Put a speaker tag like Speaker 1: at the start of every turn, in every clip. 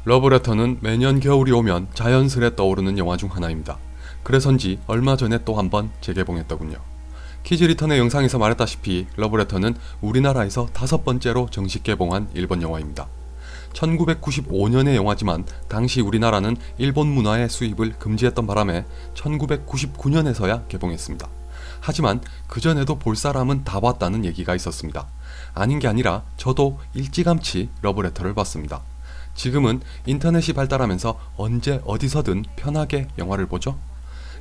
Speaker 1: 러브레터는 매년 겨울이 오면 자연스레 떠오르는 영화 중 하나입니다. 그래서인지 얼마 전에 또 한 번 재개봉했더군요. 키즈리턴의 영상에서 말했다시피 러브레터는 우리나라에서 5번째로 정식 개봉한 일본 영화입니다. 1995년의 영화지만 당시 우리나라는 일본 문화의 수입을 금지했던 바람에 1999년에서야 개봉했습니다. 하지만 그전에도 볼 사람은 다 봤다는 얘기가 있었습니다. 아닌 게 아니라 저도 일찌감치 러브레터를 봤습니다. 지금은 인터넷이 발달하면서 언제 어디서든 편하게 영화를 보죠?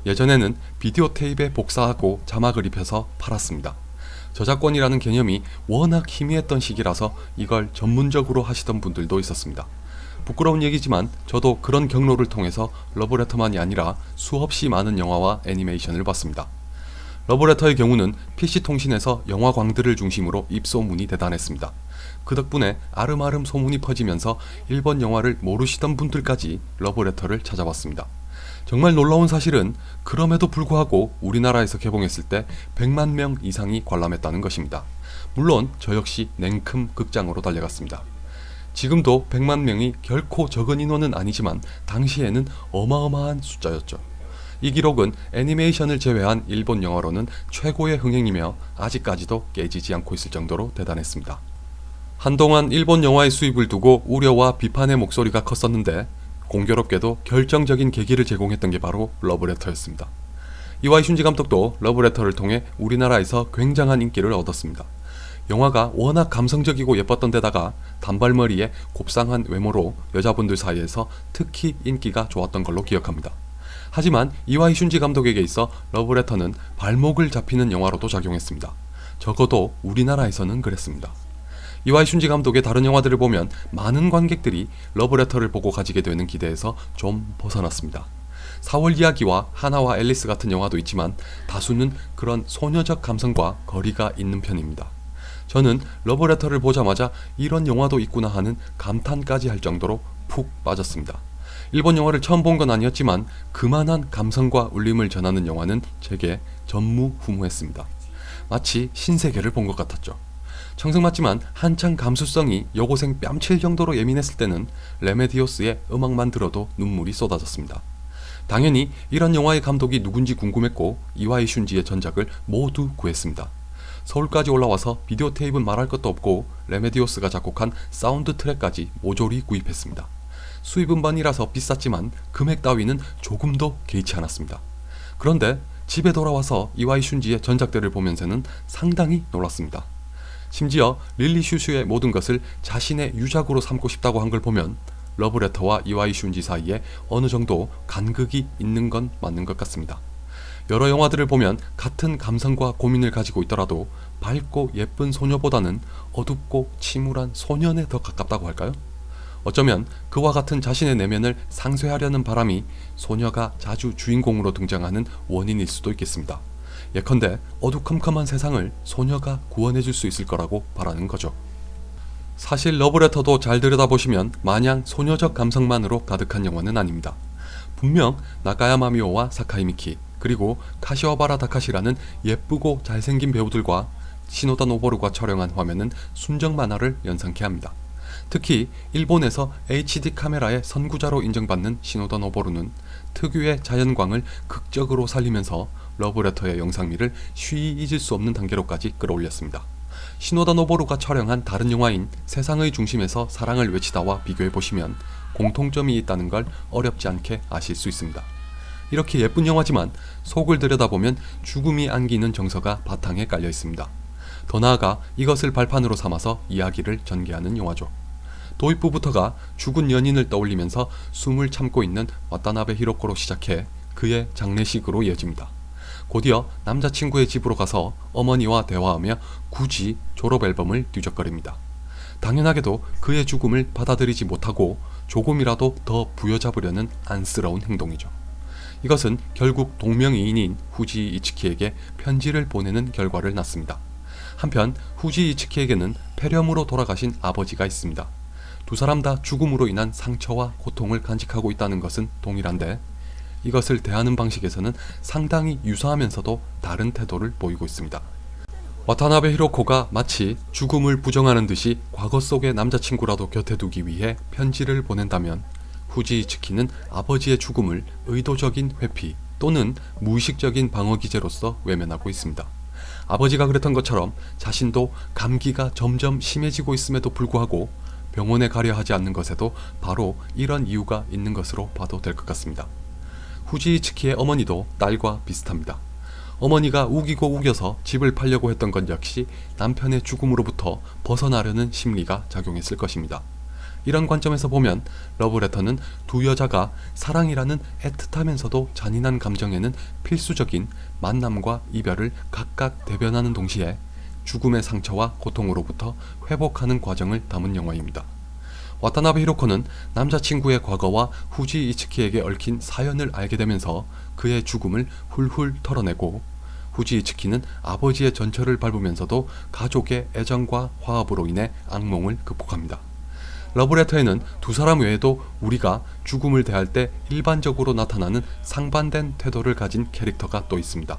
Speaker 1: 예전에는 비디오 테이프에 복사하고 자막을 입혀서 팔았습니다. 저작권이라는 개념이 워낙 희미했던 시기라서 이걸 전문적으로 하시던 분들도 있었습니다. 부끄러운 얘기지만 저도 그런 경로를 통해서 러브레터만이 아니라 수없이 많은 영화와 애니메이션을 봤습니다. 러브레터의 경우는 PC통신에서 영화광들을 중심으로 입소문이 대단했습니다. 그 덕분에 아름아름 소문이 퍼지면서 일본 영화를 모르시던 분들까지 러브레터를 찾아왔습니다. 정말 놀라운 사실은 그럼에도 불구하고 우리나라에서 개봉했을 때 100만 명 이상이 관람했다는 것입니다. 물론 저 역시 냉큼 극장으로 달려갔습니다. 지금도 100만 명이 결코 적은 인원은 아니지만 당시에는 어마어마한 숫자였죠. 이 기록은 애니메이션을 제외한 일본 영화로는 최고의 흥행이며 아직까지도 깨지지 않고 있을 정도로 대단했습니다. 한동안 일본 영화의 수입을 두고 우려와 비판의 목소리가 컸었는데 공교롭게도 결정적인 계기를 제공했던 게 바로 러브레터였습니다. 이와이 슌지 감독도 러브레터를 통해 우리나라에서 굉장한 인기를 얻었습니다. 영화가 워낙 감성적이고 예뻤던 데다가 단발머리에 곱상한 외모로 여자분들 사이에서 특히 인기가 좋았던 걸로 기억합니다. 하지만 이와이 슌지 감독에게 있어 러브레터는 발목을 잡히는 영화로도 작용했습니다. 적어도 우리나라에서는 그랬습니다. 이와이 슌지 감독의 다른 영화들을 보면 많은 관객들이 러브레터를 보고 가지게 되는 기대에서 좀 벗어났습니다. 4월 이야기와 하나와 앨리스 같은 영화도 있지만 다수는 그런 소녀적 감성과 거리가 있는 편입니다. 저는 러브레터를 보자마자 이런 영화도 있구나 하는 감탄까지 할 정도로 푹 빠졌습니다. 일본 영화를 처음 본 건 아니었지만 그만한 감성과 울림을 전하는 영화는 제게 전무후무했습니다. 마치 신세계를 본 것 같았죠. 청승맞지만 한창 감수성이 여고생 뺨칠 정도로 예민했을 때는 레메디오스의 음악만 들어도 눈물이 쏟아졌습니다. 당연히 이런 영화의 감독이 누군지 궁금했고 이와이 슌지의 전작을 모두 구했습니다. 서울까지 올라와서 비디오 테이프는 말할 것도 없고 레메디오스가 작곡한 사운드 트랙까지 모조리 구입했습니다. 수입 음반이라서 비쌌지만 금액 따위는 조금도 개의치 않았습니다. 그런데 집에 돌아와서 이와이 슌지의 전작들을 보면서는 상당히 놀랐습니다. 심지어 릴리 슈슈의 모든 것을 자신의 유작으로 삼고 싶다고 한 걸 보면 러브레터와 이와이 슌지 사이에 어느 정도 간극이 있는 건 맞는 것 같습니다. 여러 영화들을 보면 같은 감성과 고민을 가지고 있더라도 밝고 예쁜 소녀보다는 어둡고 침울한 소년에 더 가깝다고 할까요? 어쩌면 그와 같은 자신의 내면을 상쇄하려는 바람이 소녀가 자주 주인공으로 등장하는 원인일 수도 있겠습니다. 예컨대 어두컴컴한 세상을 소녀가 구원해줄 수 있을 거라고 바라는 거죠. 사실 러브레터도 잘 들여다보시면 마냥 소녀적 감성만으로 가득한 영화는 아닙니다. 분명 나카야마 미오와 사카이 미키 그리고 카시와바라 다카시라는 예쁘고 잘생긴 배우들과 시노다 노보루가 촬영한 화면은 순정 만화를 연상케 합니다. 특히 일본에서 HD 카메라의 선구자로 인정받는 시노다 노보루는 특유의 자연광을 극적으로 살리면서 러브레터의 영상미를 쉬이 잊을 수 없는 단계로까지 끌어올렸습니다. 시노다 노보루가 촬영한 다른 영화인 세상의 중심에서 사랑을 외치다와 비교해보시면 공통점이 있다는 걸 어렵지 않게 아실 수 있습니다. 이렇게 예쁜 영화지만 속을 들여다보면 죽음이 안기는 정서가 바탕에 깔려 있습니다. 더 나아가 이것을 발판으로 삼아서 이야기를 전개하는 영화죠. 도입부부터가 죽은 연인을 떠올리면서 숨을 참고 있는 와타나베 히로코로 시작해 그의 장례식으로 이어집니다. 곧이어 남자친구의 집으로 가서 어머니와 대화하며 굳이 졸업 앨범을 뒤적거립니다. 당연하게도 그의 죽음을 받아들이지 못하고 조금이라도 더 부여잡으려는 안쓰러운 행동이죠. 이것은 결국 동명이인인 후지 이츠키에게 편지를 보내는 결과를 낳습니다. 한편 후지 이츠키에게는 폐렴으로 돌아가신 아버지가 있습니다. 두 사람 다 죽음으로 인한 상처와 고통을 간직하고 있다는 것은 동일한데 이것을 대하는 방식에서는 상당히 유사하면서도 다른 태도를 보이고 있습니다. 와타나베 히로코가 마치 죽음을 부정하는 듯이 과거 속의 남자친구라도 곁에 두기 위해 편지를 보낸다면, 후지 이츠키는 아버지의 죽음을 의도적인 회피 또는 무의식적인 방어 기제로서 외면하고 있습니다. 아버지가 그랬던 것처럼 자신도 감기가 점점 심해지고 있음에도 불구하고 병원에 가려 하지 않는 것에도 바로 이런 이유가 있는 것으로 봐도 될 것 같습니다. 후지 이츠키의 어머니도 딸과 비슷합니다. 어머니가 우기고 우겨서 집을 팔려고 했던 것 역시 남편의 죽음으로부터 벗어나려는 심리가 작용했을 것입니다. 이런 관점에서 보면 러브레터는 두 여자가 사랑이라는 애틋하면서도 잔인한 감정에는 필수적인 만남과 이별을 각각 대변하는 동시에 죽음의 상처와 고통으로부터 회복하는 과정을 담은 영화입니다. 와타나베 히로코는 남자친구의 과거와 후지 이츠키에게 얽힌 사연을 알게 되면서 그의 죽음을 훌훌 털어내고, 후지 이츠키는 아버지의 전철을 밟으면서도 가족의 애정과 화합으로 인해 악몽을 극복합니다. 러브레터에는 두 사람 외에도 우리가 죽음을 대할 때 일반적으로 나타나는 상반된 태도를 가진 캐릭터가 또 있습니다.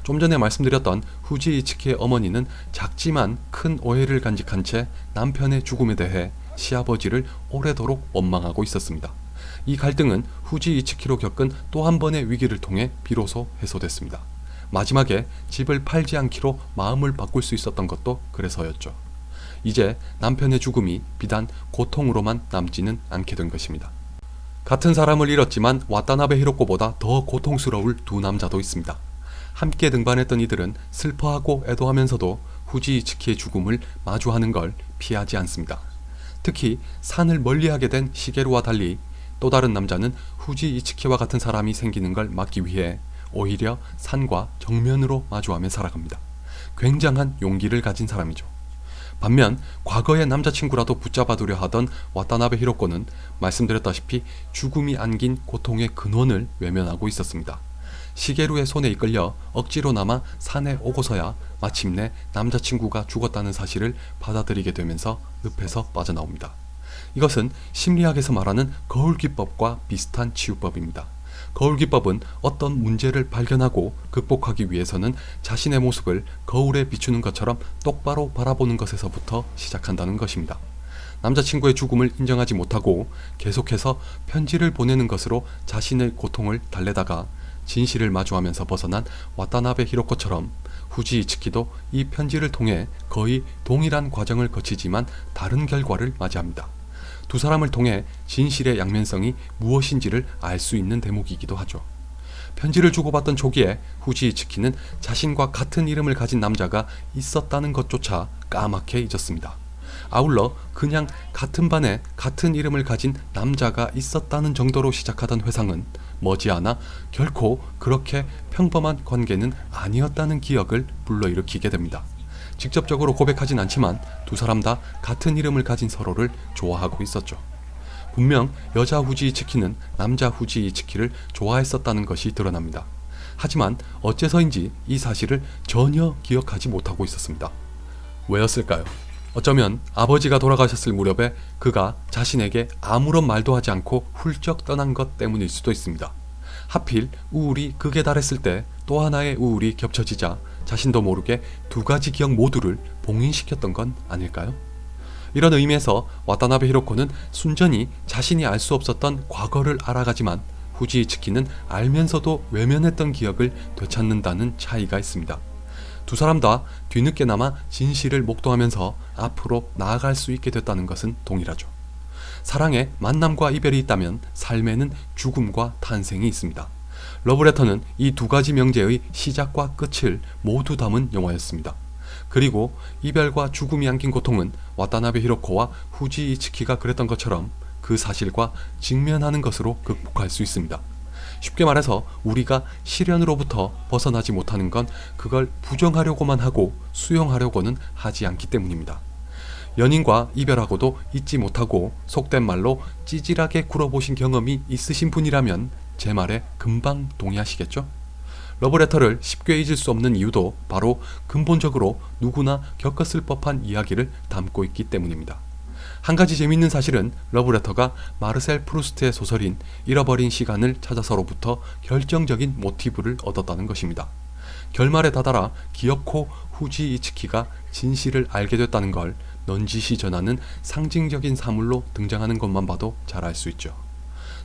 Speaker 1: 좀 전에 말씀드렸던 후지 이츠키의 어머니는 작지만 큰 오해를 간직한 채 남편의 죽음에 대해 시아버지를 오래도록 원망하고 있었습니다. 이 갈등은 후지 이츠키로 겪은 또 한 번의 위기를 통해 비로소 해소됐습니다. 마지막에 집을 팔지 않기로 마음을 바꿀 수 있었던 것도 그래서였죠. 이제 남편의 죽음이 비단 고통으로만 남지는 않게 된 것입니다. 같은 사람을 잃었지만 와타나베 히로코보다 더 고통스러울 두 남자도 있습니다. 함께 등반했던 이들은 슬퍼하고 애도하면서도 후지 이츠키의 죽음을 마주하는 걸 피하지 않습니다. 특히 산을 멀리하게 된 시게루와 달리 또 다른 남자는 후지 이츠키와 같은 사람이 생기는 걸 막기 위해 오히려 산과 정면으로 마주하며 살아갑니다. 굉장한 용기를 가진 사람이죠. 반면 과거의 남자친구라도 붙잡아두려 하던 와타나베 히로코는 말씀드렸다시피 죽음이 안긴 고통의 근원을 외면하고 있었습니다. 시게루의 손에 이끌려 억지로나마 산에 오고서야 마침내 남자친구가 죽었다는 사실을 받아들이게 되면서 늪에서 빠져나옵니다. 이것은 심리학에서 말하는 거울기법과 비슷한 치유법입니다. 거울기법은 어떤 문제를 발견하고 극복하기 위해서는 자신의 모습을 거울에 비추는 것처럼 똑바로 바라보는 것에서부터 시작한다는 것입니다. 남자친구의 죽음을 인정하지 못하고 계속해서 편지를 보내는 것으로 자신의 고통을 달래다가 진실을 마주하면서 벗어난 와타나베 히로코처럼 후지 이츠키도 이 편지를 통해 거의 동일한 과정을 거치지만 다른 결과를 맞이합니다. 두 사람을 통해 진실의 양면성이 무엇인지를 알 수 있는 대목이기도 하죠. 편지를 주고받던 초기에 후지 이츠키는 자신과 같은 이름을 가진 남자가 있었다는 것조차 까맣게 잊었습니다. 아울러 그냥 같은 반에 같은 이름을 가진 남자가 있었다는 정도로 시작하던 회상은 머지않아 결코 그렇게 평범한 관계는 아니었다는 기억을 불러일으키게 됩니다. 직접적으로 고백하진 않지만 두 사람 다 같은 이름을 가진 서로를 좋아하고 있었죠. 분명 여자 후지 이츠키는 남자 후지 이츠키를 좋아했었다는 것이 드러납니다. 하지만 어째서인지 이 사실을 전혀 기억하지 못하고 있었습니다. 왜였을까요? 어쩌면 아버지가 돌아가셨을 무렵에 그가 자신에게 아무런 말도 하지 않고 훌쩍 떠난 것 때문일 수도 있습니다. 하필 우울이 극에 달했을 때 또 하나의 우울이 겹쳐지자 자신도 모르게 두 가지 기억 모두를 봉인시켰던 건 아닐까요? 이런 의미에서 와타나베 히로코는 순전히 자신이 알 수 없었던 과거를 알아가지만 후지 이츠키는 알면서도 외면했던 기억을 되찾는다는 차이가 있습니다. 두 사람 다 뒤늦게나마 진실을 목도하면서 앞으로 나아갈 수 있게 됐다는 것은 동일하죠. 사랑에 만남과 이별이 있다면 삶에는 죽음과 탄생이 있습니다. 러브레터는 이 두 가지 명제의 시작과 끝을 모두 담은 영화였습니다. 그리고 이별과 죽음이 안긴 고통은 와타나베 히로코와 후지 이츠키가 그랬던 것처럼 그 사실과 직면하는 것으로 극복할 수 있습니다. 쉽게 말해서 우리가 시련으로부터 벗어나지 못하는 건 그걸 부정하려고만 하고 수용하려고는 하지 않기 때문입니다. 연인과 이별하고도 잊지 못하고 속된 말로 찌질하게 굴어보신 경험이 있으신 분이라면 제 말에 금방 동의하시겠죠? 러브레터를 쉽게 잊을 수 없는 이유도 바로 근본적으로 누구나 겪었을 법한 이야기를 담고 있기 때문입니다. 한 가지 재미있는 사실은 러브레터가 마르셀 프루스트의 소설인 잃어버린 시간을 찾아서로부터 결정적인 모티브를 얻었다는 것입니다. 결말에 다다라 기어코 후지 이츠키가 진실을 알게 됐다는 걸 넌지시 전하는 상징적인 사물로 등장하는 것만 봐도 잘 알 수 있죠.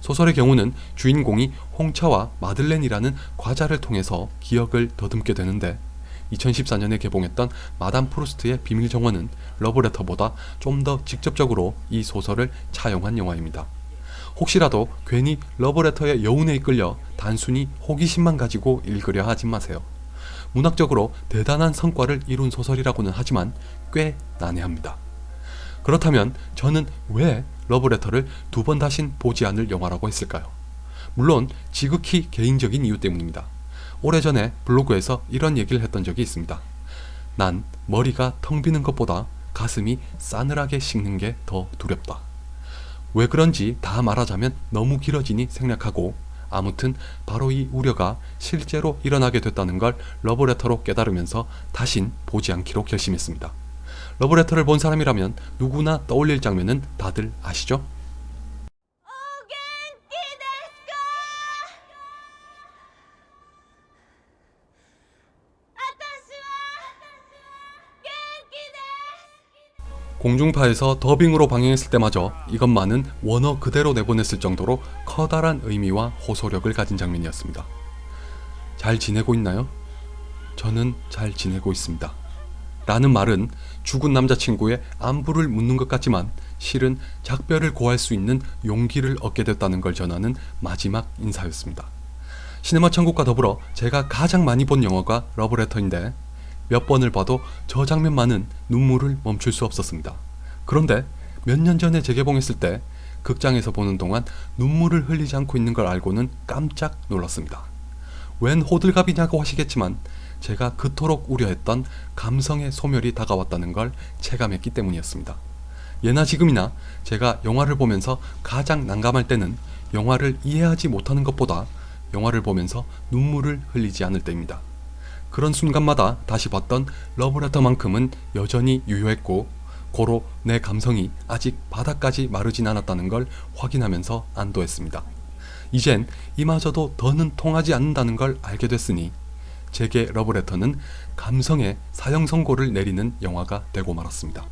Speaker 1: 소설의 경우는 주인공이 홍차와 마들렌이라는 과자를 통해서 기억을 더듬게 되는데 2014년에 개봉했던 마담 프루스트의 비밀 정원은 러브레터보다 좀 더 직접적으로 이 소설을 차용한 영화입니다. 혹시라도 괜히 러브레터의 여운에 이끌려 단순히 호기심만 가지고 읽으려 하지 마세요. 문학적으로 대단한 성과를 이룬 소설이라고는 하지만 꽤 난해합니다. 그렇다면 저는 왜 러브레터를 두 번 다신 보지 않을 영화라고 했을까요? 물론 지극히 개인적인 이유 때문입니다. 오래전에 블로그에서 이런 얘기를 했던 적이 있습니다. 난 머리가 텅 비는 것보다 가슴이 싸늘하게 식는 게 더 두렵다. 왜 그런지 다 말하자면 너무 길어지니 생략하고 아무튼 바로 이 우려가 실제로 일어나게 됐다는 걸 러브레터로 깨달으면서 다신 보지 않기로 결심했습니다. 러브레터를 본 사람이라면 누구나 떠올릴 장면은 다들 아시죠? 공중파에서 더빙으로 방영했을 때마저 이것만은 원어 그대로 내보냈을 정도로 커다란 의미와 호소력을 가진 장면이었습니다. 잘 지내고 있나요? 저는 잘 지내고 있습니다. 라는 말은 죽은 남자친구의 안부를 묻는 것 같지만 실은 작별을 고할 수 있는 용기를 얻게 됐다는 걸 전하는 마지막 인사였습니다. 시네마 천국과 더불어 제가 가장 많이 본 영화가 러브레터인데 몇 번을 봐도 저 장면만은 눈물을 멈출 수 없었습니다. 그런데 몇 년 전에 재개봉했을 때 극장에서 보는 동안 눈물을 흘리지 않고 있는 걸 알고는 깜짝 놀랐습니다. 웬 호들갑이냐고 하시겠지만 제가 그토록 우려했던 감성의 소멸이 다가왔다는 걸 체감했기 때문이었습니다. 예나 지금이나 제가 영화를 보면서 가장 난감할 때는 영화를 이해하지 못하는 것보다 영화를 보면서 눈물을 흘리지 않을 때입니다. 그런 순간마다 다시 봤던 러브레터만큼은 여전히 유효했고 고로 내 감성이 아직 바닥까지 마르진 않았다는 걸 확인하면서 안도했습니다. 이젠 이마저도 더는 통하지 않는다는 걸 알게 됐으니 제게 러브레터는 감성의 사형 선고를 내리는 영화가 되고 말았습니다.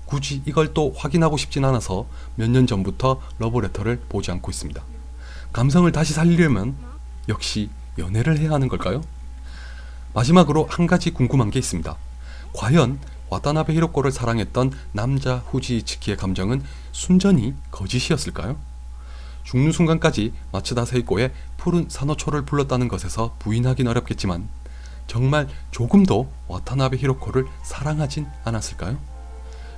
Speaker 1: 굳이 이걸 또 확인하고 싶진 않아서 몇 년 전부터 러브레터를 보지 않고 있습니다. 감성을 다시 살리려면 역시 연애를 해야 하는 걸까요? 마지막으로 한 가지 궁금한 게 있습니다. 과연 와타나베 히로코를 사랑했던 남자 후지 이츠키의 감정은 순전히 거짓이었을까요? 죽는 순간까지 마츠다 세이코의 푸른 산호초를 불렀다는 것에서 부인하긴 어렵겠지만 정말 조금도 와타나베 히로코를 사랑하진 않았을까요?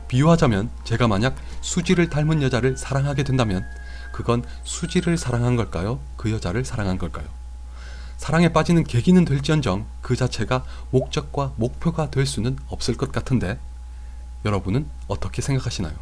Speaker 1: 비유하자면 제가 만약 수지를 닮은 여자를 사랑하게 된다면 그건 수지를 사랑한 걸까요? 그 여자를 사랑한 걸까요? 사랑에 빠지는 계기는 될지언정 그 자체가 목적과 목표가 될 수는 없을 것 같은데 여러분은 어떻게 생각하시나요?